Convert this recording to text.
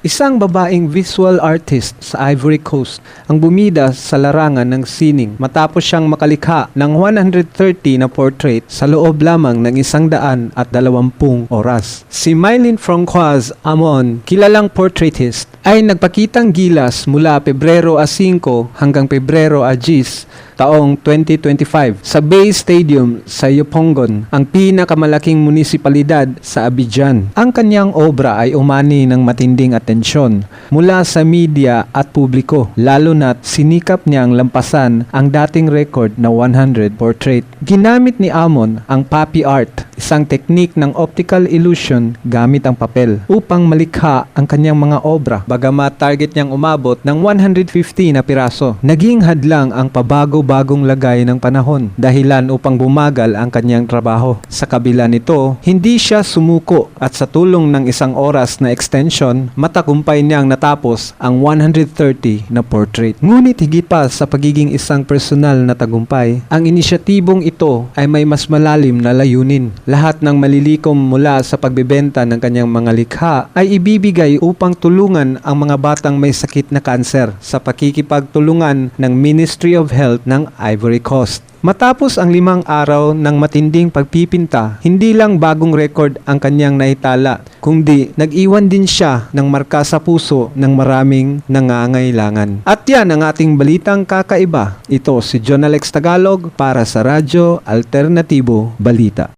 Isang babaeng visual artist sa Ivory Coast ang bumida sa larangan ng sining matapos siyang makalikha ng 130 na portrait sa loob lamang ng 120 oras. Si Mylene Francoise Amon, kilalang portraitist, ay nagpakitang gilas mula Pebrero 5 hanggang Pebrero 10 taong 2025 sa Bay Stadium sa Yopougon, ang pinakamalaking munisipalidad sa Abidjan. Ang kanyang obra ay umani ng matinding atensyon mula sa media at publiko, lalo na't sinikap niyang lampasan ang dating record na 100 portrait. Ginamit ni Amon ang poppy art, isang teknik ng optical illusion gamit ang papel, upang malikha ang kanyang mga obra. Bagamat target niyang umabot ng 150 na piraso, naging hadlang ang pabago-bagong lagay ng panahon, dahilan upang bumagal ang kanyang trabaho. Sa kabila nito, hindi siya sumuko at sa tulong ng isang oras na extension, matagumpay niyang natapos ang 130 na portrait. Ngunit higit pa sa pagiging isang personal na tagumpay, ang inisyatibong ito ay may mas malalim na layunin. Lahat ng malilikom mula sa pagbebenta ng kanyang mga likha ay ibibigay upang tulungan ang mga batang may sakit na kanser sa pakikipagtulungan ng Ministry of Health ng Ivory Coast. Matapos ang 5 araw ng matinding pagpipinta, hindi lang bagong record ang kanyang naitala, kundi nag-iwan din siya ng marka sa puso ng maraming nangangailangan. At yan ang ating balitang kakaiba. Ito si John Alex Tagalog para sa Radyo Alternatibo Balita.